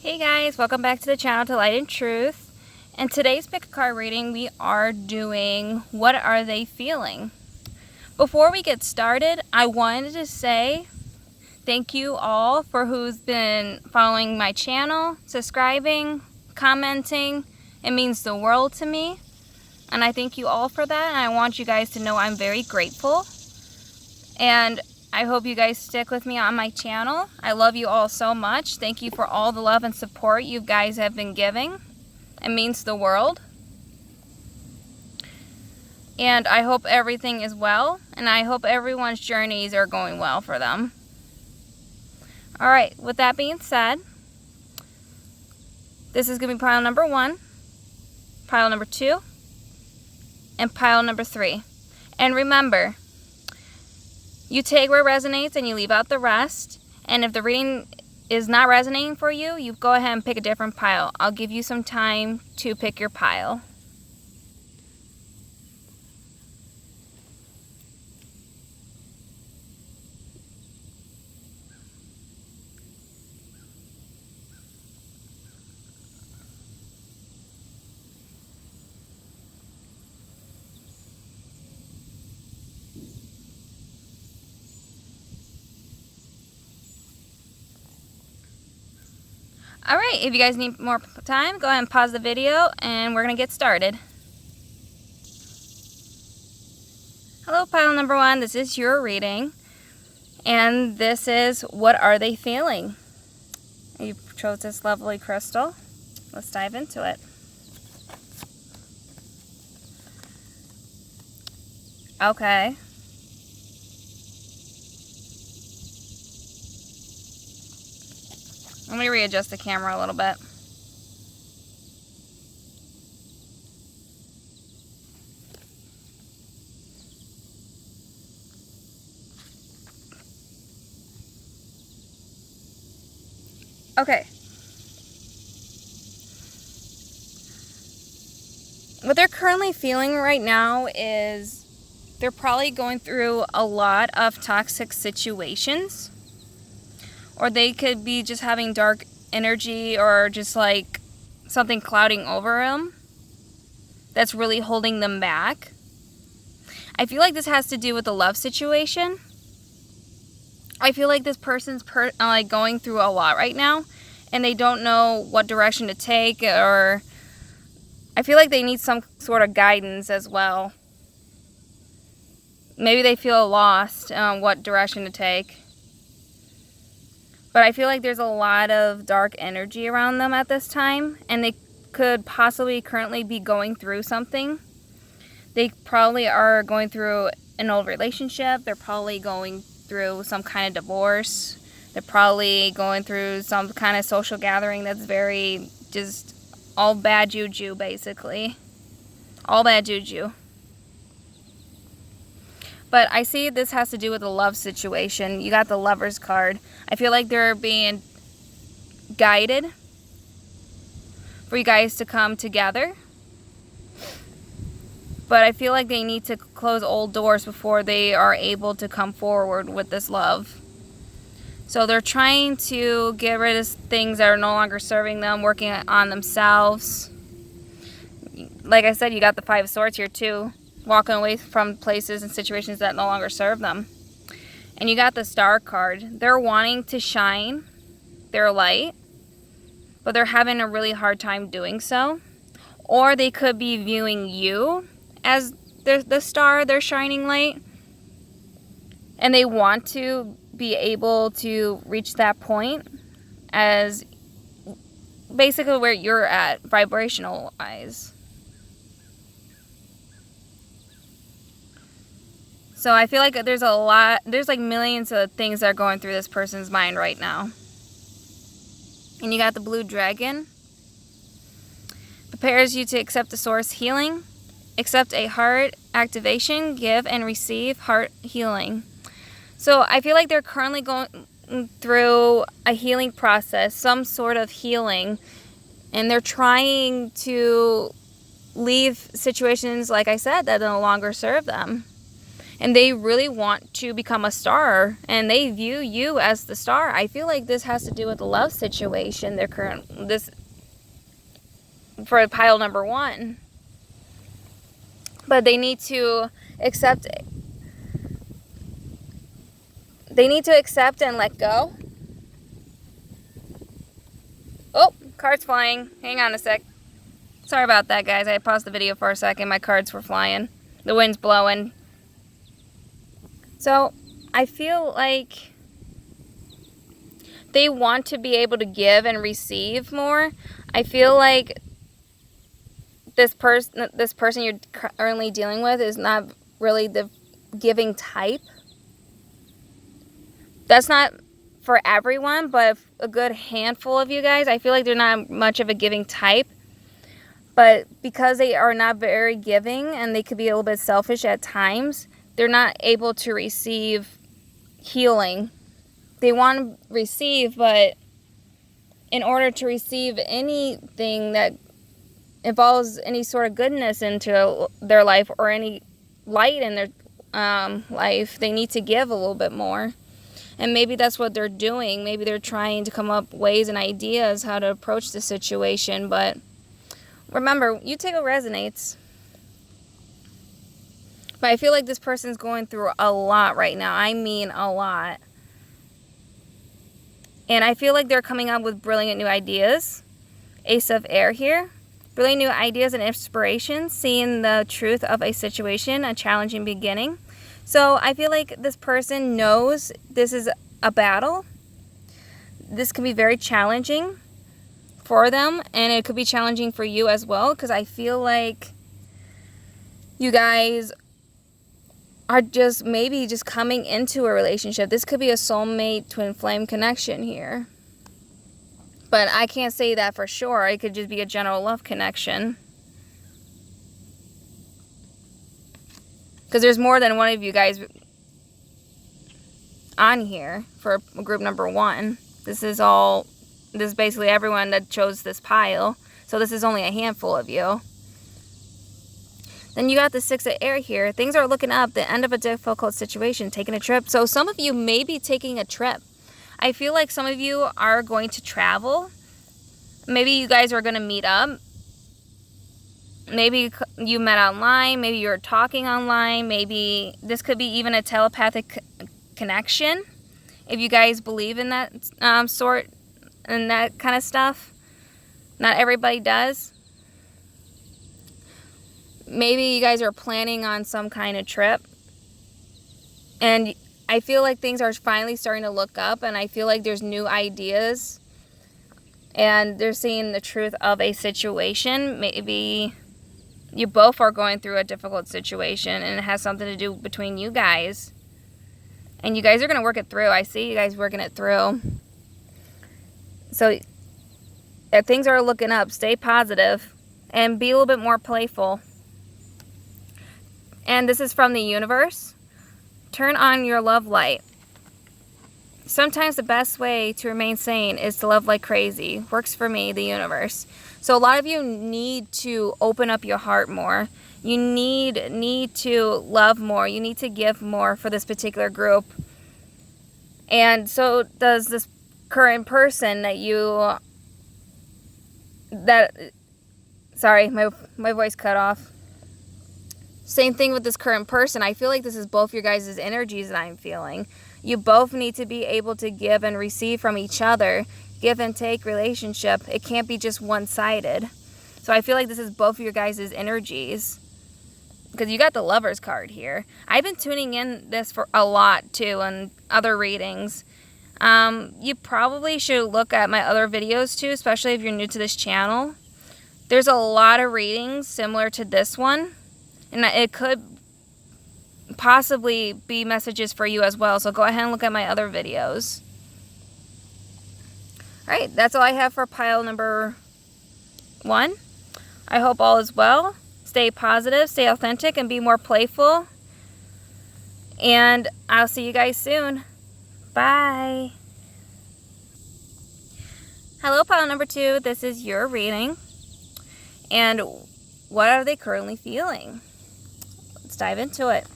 Hey guys, welcome back to the channel to Light and Truth. In today's pick a card reading, we are doing What Are They Feeling? Before we get started, I wanted to say thank you all for who's been following my channel, subscribing, commenting. It means the world to me. And I thank you all for that. And I want you guys to know I'm very grateful. And I hope you guys stick with me on my channel. I love you all so much. Thank you for all the love and support you guys have been giving. It means the world. And I hope everything is well. And I hope everyone's journeys are going well for them. Alright, with that being said, this is going to be pile number 1, pile number 2, and pile number 3. And remember, you take where resonates and you leave out the rest. And if the reading is not resonating for you, you go ahead and pick a different pile. I'll give you some time to pick your pile. Alright, if you guys need more time, go ahead and pause the video and we're going to get started. Hello, pile number 1. This is your reading. And this is What Are They Feeling? You chose this lovely crystal. Let's dive into it. Okay. Let me readjust the camera a little bit. Okay. What they're currently feeling right now is they're probably going through a lot of toxic situations. Or they could be just having dark energy or just like something clouding over them that's really holding them back. I feel like this has to do with the love situation. I feel like this person's going through a lot right now and they don't know what direction to take, or I feel like they need some sort of guidance as well. Maybe they feel lost on what direction to take. But I feel like there's a lot of dark energy around them at this time, and they could possibly currently be going through something. They probably are going through an old relationship. They're probably going through some kind of divorce. They're probably going through some kind of social gathering that's very just all bad juju, basically. All bad juju. But I see this has to do with the love situation. You got the Lover's card. I feel like they're being guided for you guys to come together. But I feel like they need to close old doors before they are able to come forward with this love. So they're trying to get rid of things that are no longer serving them, working on themselves. Like I said, you got the 5 of Swords here too. Walking away from places and situations that no longer serve them. And you got the Star card. They're wanting to shine their light, but they're having a really hard time doing so. Or they could be viewing you as the star, their shining light. And they want to be able to reach that point as basically where you're at, vibrational-wise. So I feel like there's like millions of things that are going through this person's mind right now. And you got the Blue Dragon. Prepares you to accept the source healing. Accept a heart activation. Give and receive heart healing. So I feel like they're currently going through a healing process, some sort of healing. And they're trying to leave situations, like I said, that no longer serve them. and they really want to become a star, and they view you as the star. I feel like this has to do with the love situation. This for pile number 1, but they need to accept. They need to accept and let go. Oh, cards flying. Hang on a sec. Sorry about that, guys. I paused the video for a second. My cards were flying. The wind's blowing. So, I feel like they want to be able to give and receive more. I feel like this person you're currently dealing with is not really the giving type. That's not for everyone, but a good handful of you guys, I feel like they're not much of a giving type. But because they are not very giving and they could be a little bit selfish at times, they're not able to receive healing. They want to receive, but in order to receive anything that involves any sort of goodness into their life or any light in their life, they need to give a little bit more. And maybe that's what they're doing. Maybe they're trying to come up ways and ideas how to approach the situation. But remember, you take what resonates. But I feel like this person's going through a lot right now. I mean a lot. And I feel like they're coming up with brilliant new ideas. Ace of Air here. Brilliant new ideas and inspiration. Seeing the truth of a situation, a challenging beginning. So I feel like this person knows this is a battle. This can be very challenging for them, and it could be challenging for you as well, because I feel like you guys are maybe just coming into a relationship. This could be a soulmate twin flame connection here. But I can't say that for sure. It could just be a general love connection. Because there's more than one of you guys on here for group number 1. This is basically everyone that chose this pile. So this is only a handful of you. Then you got the 6 of Air here. Things are looking up. The end of a difficult situation. Taking a trip. So some of you may be taking a trip. I feel like some of you are going to travel. Maybe you guys are going to meet up. Maybe you met online. Maybe you're talking online. Maybe this could be even a telepathic connection. If you guys believe in that sort and that kind of stuff. Not everybody does. Maybe you guys are planning on some kind of trip. And I feel like things are finally starting to look up. And I feel like there's new ideas. And they're seeing the truth of a situation. Maybe you both are going through a difficult situation, and it has something to do between you guys. And you guys are going to work it through. I see you guys working it through. So if things are looking up, stay positive and be a little bit more playful. And this is from the universe. Turn on your love light. Sometimes the best way to remain sane is to love like crazy. Works for me, the universe. So a lot of you need to open up your heart more. You need to love more. You need to give more for this particular group. And so does this current person sorry, my voice cut off. Same thing with this current person. I feel like this is both your guys' energies that I'm feeling. You both need to be able to give and receive from each other. Give and take relationship. It can't be just one-sided. So I feel like this is both of your guys' energies. Because you got the Lovers card here. I've been tuning in this for a lot too and other readings. You probably should look at my other videos too, especially if you're new to this channel. There's a lot of readings similar to this one. And it could possibly be messages for you as well. So go ahead and look at my other videos. Alright, that's all I have for pile number 1. I hope all is well. Stay positive, stay authentic, and be more playful. And I'll see you guys soon. Bye. Hello, pile number 2. This is your reading. And what are they currently feeling? Let's dive into it.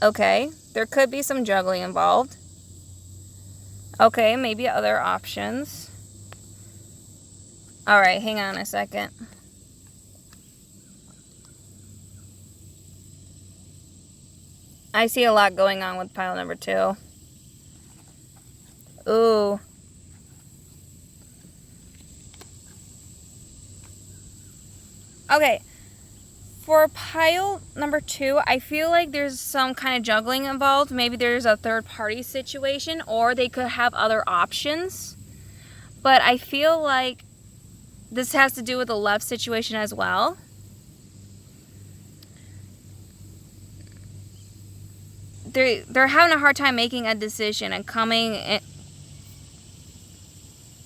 Okay, there could be some juggling involved. Okay, maybe other options. Alright, hang on a second. I see a lot going on with pile number 2. Ooh. Okay. For pile number 2, I feel like there's some kind of juggling involved. Maybe there's a third party situation, or they could have other options. But I feel like this has to do with the love situation as well. They're having a hard time making a decision and coming in.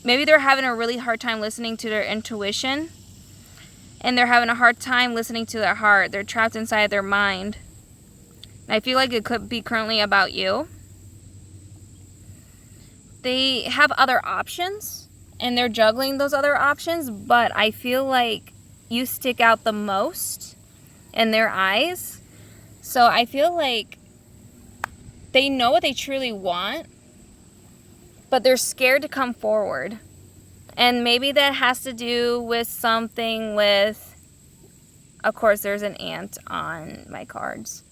Maybe they're having a really hard time listening to their intuition, and they're having a hard time listening to their heart. They're trapped inside their mind. And I feel like it could be currently about you. They have other options, and they're juggling those other options, but I feel like you stick out the most in their eyes. So I feel like they know what they truly want, but they're scared to come forward. And maybe that has to do with something with, of course, there's an ant on my cards.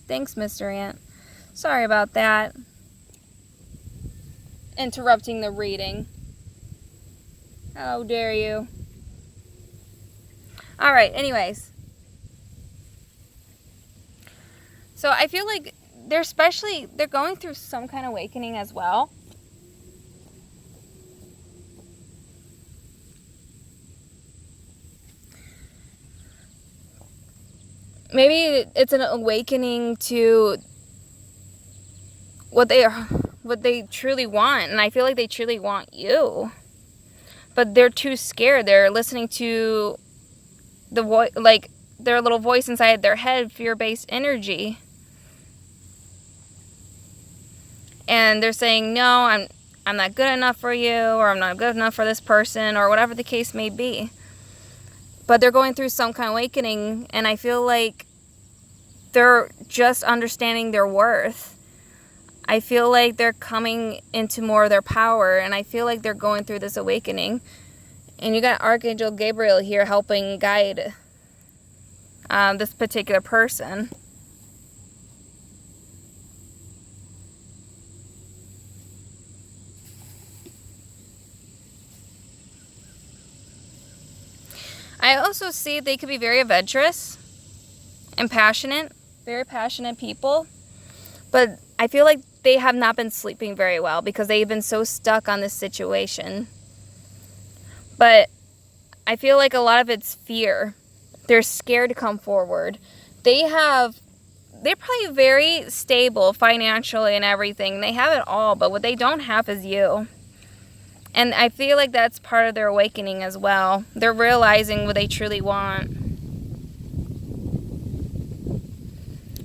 Thanks, Mr. Ant. Sorry about that. Interrupting the reading. How dare you? Alright, anyways. So I feel like they're going through some kind of awakening as well. Maybe it's an awakening to what they truly want, and I feel like they truly want you. But they're too scared. They're listening to the voice, like their little voice inside their head, fear-based energy. And they're saying, no, I'm not good enough for you, or I'm not good enough for this person, or whatever the case may be. But they're going through some kind of awakening, and I feel like they're just understanding their worth. I feel like they're coming into more of their power, and I feel like they're going through this awakening. And you got Archangel Gabriel here helping guide this particular person. I also see they could be very adventurous and passionate, very passionate people. But I feel like they have not been sleeping very well because they've been so stuck on this situation. But I feel like a lot of it's fear. They're scared to come forward. They're probably very stable financially and everything. They have it all, but what they don't have is you. And I feel like that's part of their awakening as well. They're realizing what they truly want.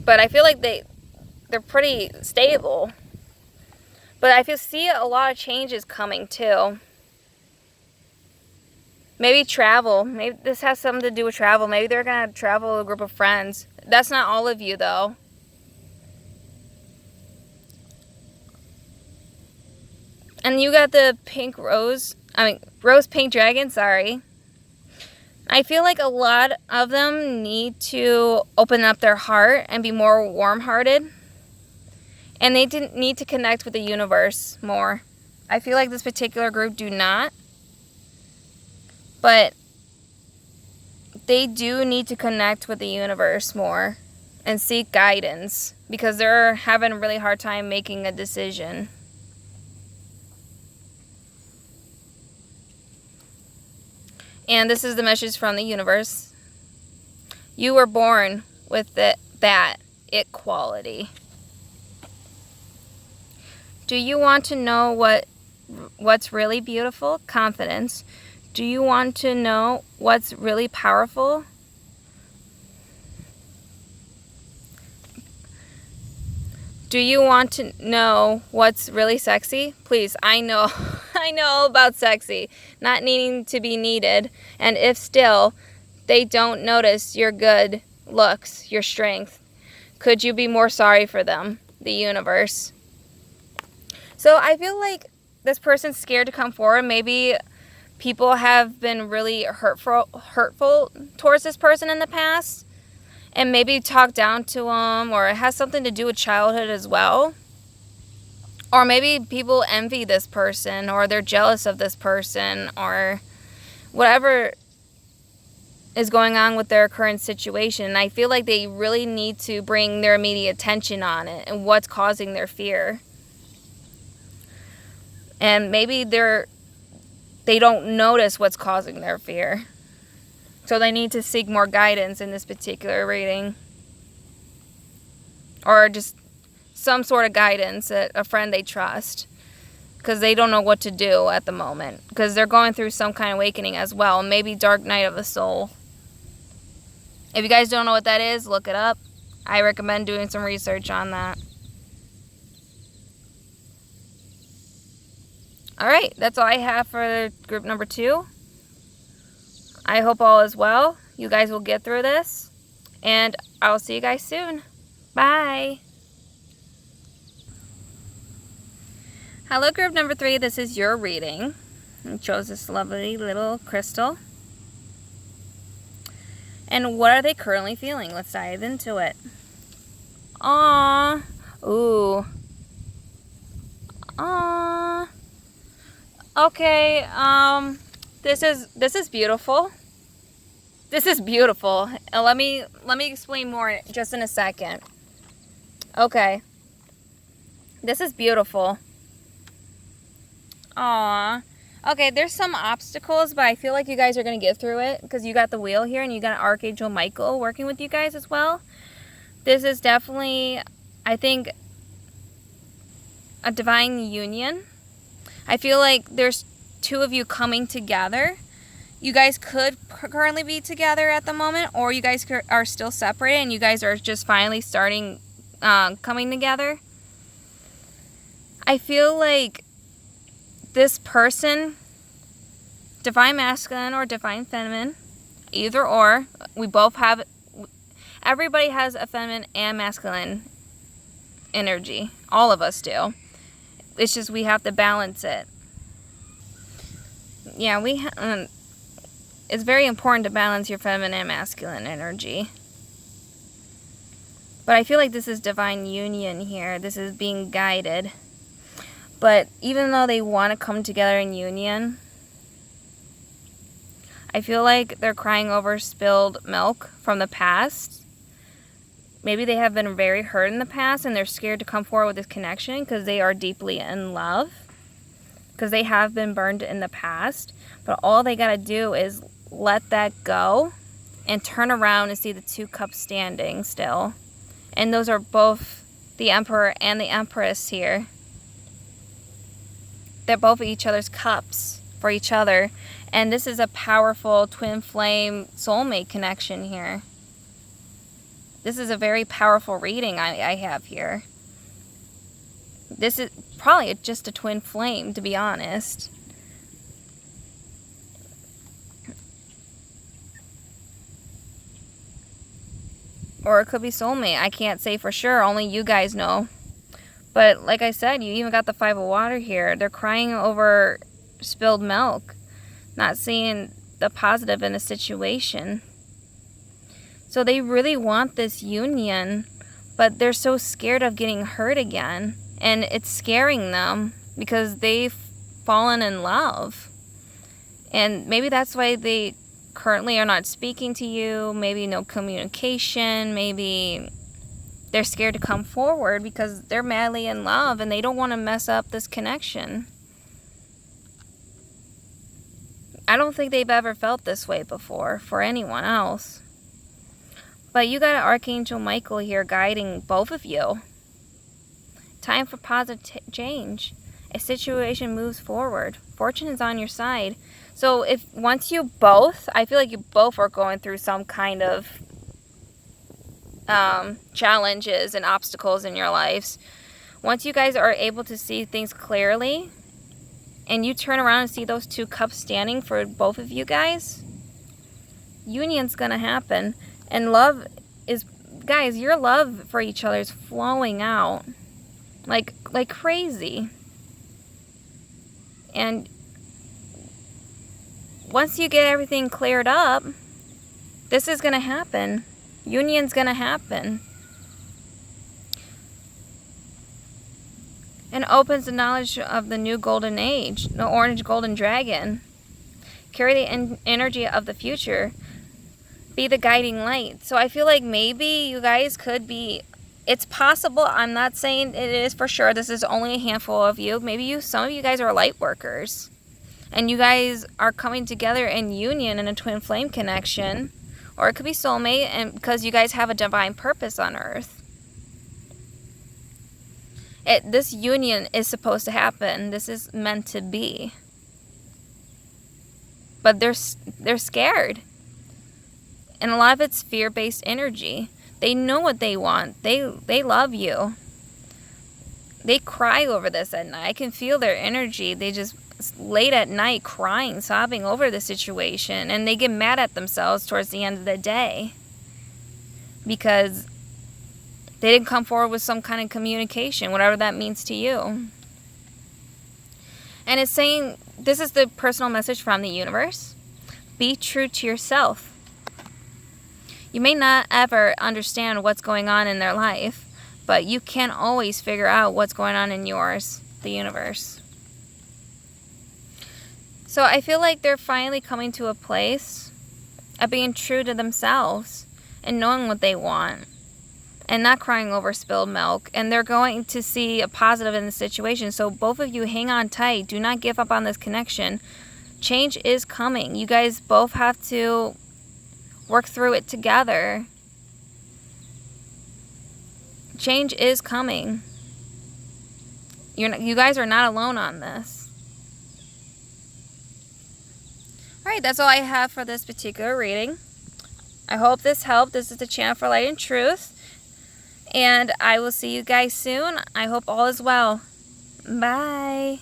But I feel like they're pretty stable. But I see a lot of changes coming too. Maybe travel. Maybe this has something to do with travel. Maybe they're going to travel with a group of friends. That's not all of you though. And you got the rose pink dragon, sorry. I feel like a lot of them need to open up their heart and be more warm-hearted. And they didn't need to connect with the universe more. I feel like this particular group do not. But they do need to connect with the universe more and seek guidance because they're having a really hard time making a decision. And this is the message from the universe. You were born with that it quality. Do you want to know what's really beautiful? Confidence. Do you want to know what's really powerful? Do you want to know what's really sexy? Please, I know about sexy, not needing to be needed. And if still, they don't notice your good looks, your strength. Could you be more sorry for them? The universe. So I feel like this person's scared to come forward. Maybe people have been really hurtful towards this person in the past, and maybe talked down to them, or it has something to do with childhood as well. Or maybe people envy this person, or they're jealous of this person, or whatever is going on with their current situation. And I feel like they really need to bring their immediate attention on it and what's causing their fear. And maybe they don't notice what's causing their fear. So they need to seek more guidance in this particular reading. Or just some sort of guidance at a friend they trust. Because they don't know what to do at the moment. Because they're going through some kind of awakening as well. Maybe dark night of the soul. If you guys don't know what that is, look it up. I recommend doing some research on that. Alright, that's all I have for group number 2. I hope all is well. You guys will get through this. And I will see you guys soon. Bye. Hello, group number 3. This is your reading. I chose this lovely little crystal. And what are they currently feeling? Let's dive into it. Aww. Ooh. Aww. Okay, this is beautiful. This is beautiful. Let me explain more just in a second. Okay. This is beautiful. Aww. Okay, there's some obstacles, but I feel like you guys are going to get through it because you got the wheel here and you got Archangel Michael working with you guys as well. This is definitely, I think, a divine union. I feel like there's 2 of you coming together. You guys could currently be together at the moment, or you guys are still separated and you guys are just finally starting coming together. I feel like this person, divine masculine or divine feminine, either or, we both have, everybody has a feminine and masculine energy. All of us do. It's just we have to balance it. Yeah, it's very important to balance your feminine and masculine energy. But I feel like this is divine union here. This is being guided. But even though they want to come together in union, I feel like they're crying over spilled milk from the past. Maybe they have been very hurt in the past and they're scared to come forward with this connection because they are deeply in love. Because they have been burned in the past. But all they got to do is let that go and turn around and see the 2 cups standing still. And those are both the Emperor and the Empress here. They're both each other's cups for each other. And this is a powerful twin flame soulmate connection here. This is a very powerful reading I have here. This is probably just a twin flame, to be honest. Or it could be soulmate. I can't say for sure. Only you guys know. But like I said, you even got the 5 of water here. They're crying over spilled milk. Not seeing the positive in a situation. So they really want this union, but they're so scared of getting hurt again. And it's scaring them because they've fallen in love. And maybe that's why they currently are not speaking to you. Maybe no communication. Maybe they're scared to come forward because they're madly in love and they don't want to mess up this connection. I don't think they've ever felt this way before for anyone else. But you got Archangel Michael here guiding both of you. Time for positive change. A situation moves forward. Fortune is on your side. So once you both, I feel like you both are going through some kind of challenges and obstacles in your lives. Once you guys are able to see things clearly, and you turn around and see those 2 cups standing for both of you guys, union's gonna happen. And love is guys, your love for each other is flowing out like crazy. And once you get everything cleared up, this is going to happen. Union's going to happen. And opens the knowledge of the new golden age, the orange golden dragon. Carry the energy of the future. Be the guiding light. So I feel like maybe you guys could be, it's possible, I'm not saying it is for sure, this is only a handful of you. Maybe some of you guys are light workers. And you guys are coming together in union in a twin flame connection. Or it could be soulmate, and because you guys have a divine purpose on earth. This union is supposed to happen. This is meant to be. But they're scared. And a lot of it's fear-based energy. They know what they want. They love you. They cry over this at night. I can feel their energy. They just late at night crying, sobbing over the situation. And they get mad at themselves towards the end of the day. Because they didn't come forward with some kind of communication, whatever that means to you. And it's saying, this is the personal message from the universe. Be true to yourself. You may not ever understand what's going on in their life, but you can always figure out what's going on in yours, the universe. So I feel like they're finally coming to a place of being true to themselves and knowing what they want and not crying over spilled milk. And they're going to see a positive in the situation. So both of you hang on tight. Do not give up on this connection. Change is coming. You guys both have to work through it together. Change is coming. You guys are not alone on this. Alright, that's all I have for this particular reading. I hope this helped. This is the channel for light and truth. And I will see you guys soon. I hope all is well. Bye.